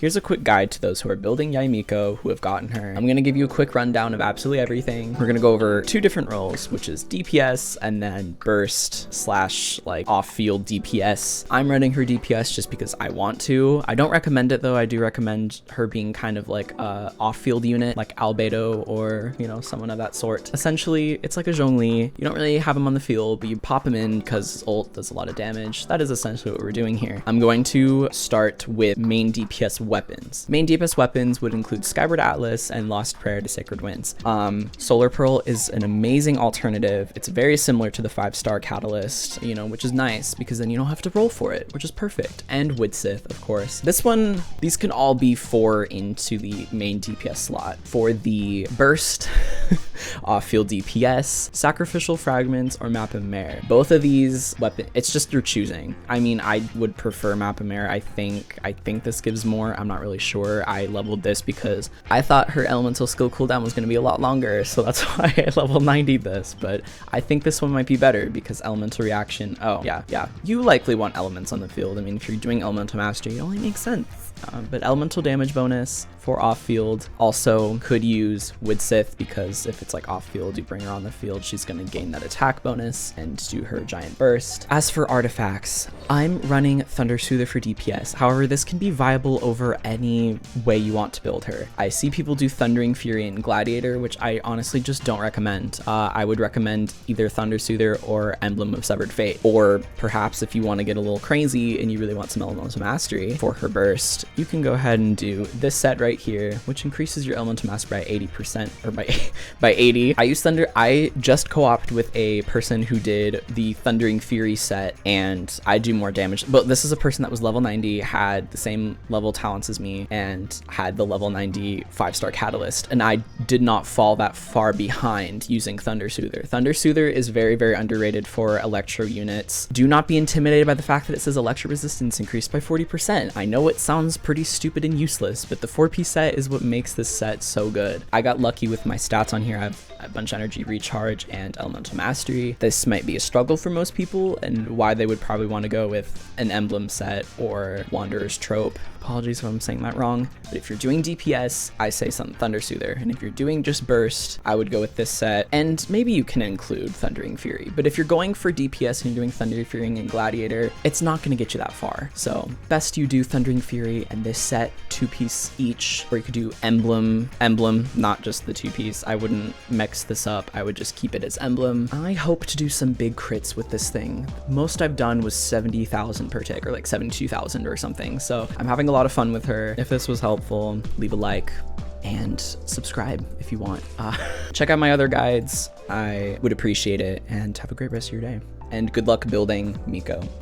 Here's a quick guide to those who are building YAE MIKO, who have gotten her. I'm gonna give you a quick rundown of absolutely everything. We're gonna go over 2 different roles, which is DPS and then burst slash like off-field DPS. I'm running her DPS just because I want to. I don't recommend it though. I do recommend her being kind of like a off-field unit, like Albedo or, you know, someone of that sort. Essentially, it's like a Zhongli. You don't really have him on the field, but you pop him in because ult does a lot of damage. That is essentially what we're doing here. I'm going to start with main DPS weapons. Main DPS weapons would include Skyward Atlas and Lost Prayer to Sacred Winds. Solar Pearl is an amazing alternative. It's very similar to the 5-star Catalyst, you know, which is nice because then you don't have to roll for it, which is perfect. And Widsith, of course. This one, these can all be 4 into the main DPS slot. For the burst, off-field DPS, Sacrificial Fragments, or Map of Mare. Both of these weapons, it's just your choosing. I mean, I would prefer Map of Mare. I think this gives more. I'm not really sure. I leveled this because I thought her elemental skill cooldown was going to be a lot longer, so that's why I level 90'd this, but I think this one might be better because elemental reaction. Oh, yeah. You likely want elements on the field. I mean, if you're doing elemental mastery, it only makes sense. But elemental damage bonus for off-field. Also could use Widsith because if it's like off-field, you bring her on the field, she's going to gain that attack bonus and do her giant burst. As for artifacts, I'm running Thunder Soother for DPS. However, this can be viable over any way you want to build her. I see people do Thundering Fury and Gladiator, which I honestly just don't recommend. I would recommend either Thunder Soother or Emblem of Severed Fate. Or perhaps if you want to get a little crazy and you really want some elemental mastery for her burst, you can go ahead and do this set right here, which increases your elemental mastery by 80%, or by 80. I just co-opted with a person who did the Thundering Fury set, and I do more damage. But this is a person that was level 90, had the same level talents as me, and had the level 90 5-star Catalyst, and I did not fall that far behind using Thunder Soother. Thunder Soother is very, very underrated for Electro units. Do not be intimidated by the fact that it says Electro resistance increased by 40%. I know it sounds pretty stupid and useless, but the 4P set is what makes this set so good. I got lucky with my stats on here. I have a bunch of energy recharge and elemental mastery. This might be a struggle for most people and why they would probably want to go with an emblem set or Wanderer's Trope. Apologies if I'm saying that wrong, but if you're doing DPS, I say some Thunder Soother, and if you're doing just burst, I would go with this set, and maybe you can include Thundering Fury, but if you're going for DPS and you're doing Thundering Fury and Gladiator, it's not going to get you that far. So best you do Thundering Fury and this set 2-piece each, or you could do emblem, not just the 2-piece. I wouldn't mix this up. I would just keep it as emblem. I hope to do some big crits with this thing. Most I've done was 70,000 per tick, or like 72,000 or something. So I'm having a lot of fun with her. If this was helpful, leave a like and subscribe if you want. Check out my other guides. I would appreciate it, and have a great rest of your day. And good luck building Miko.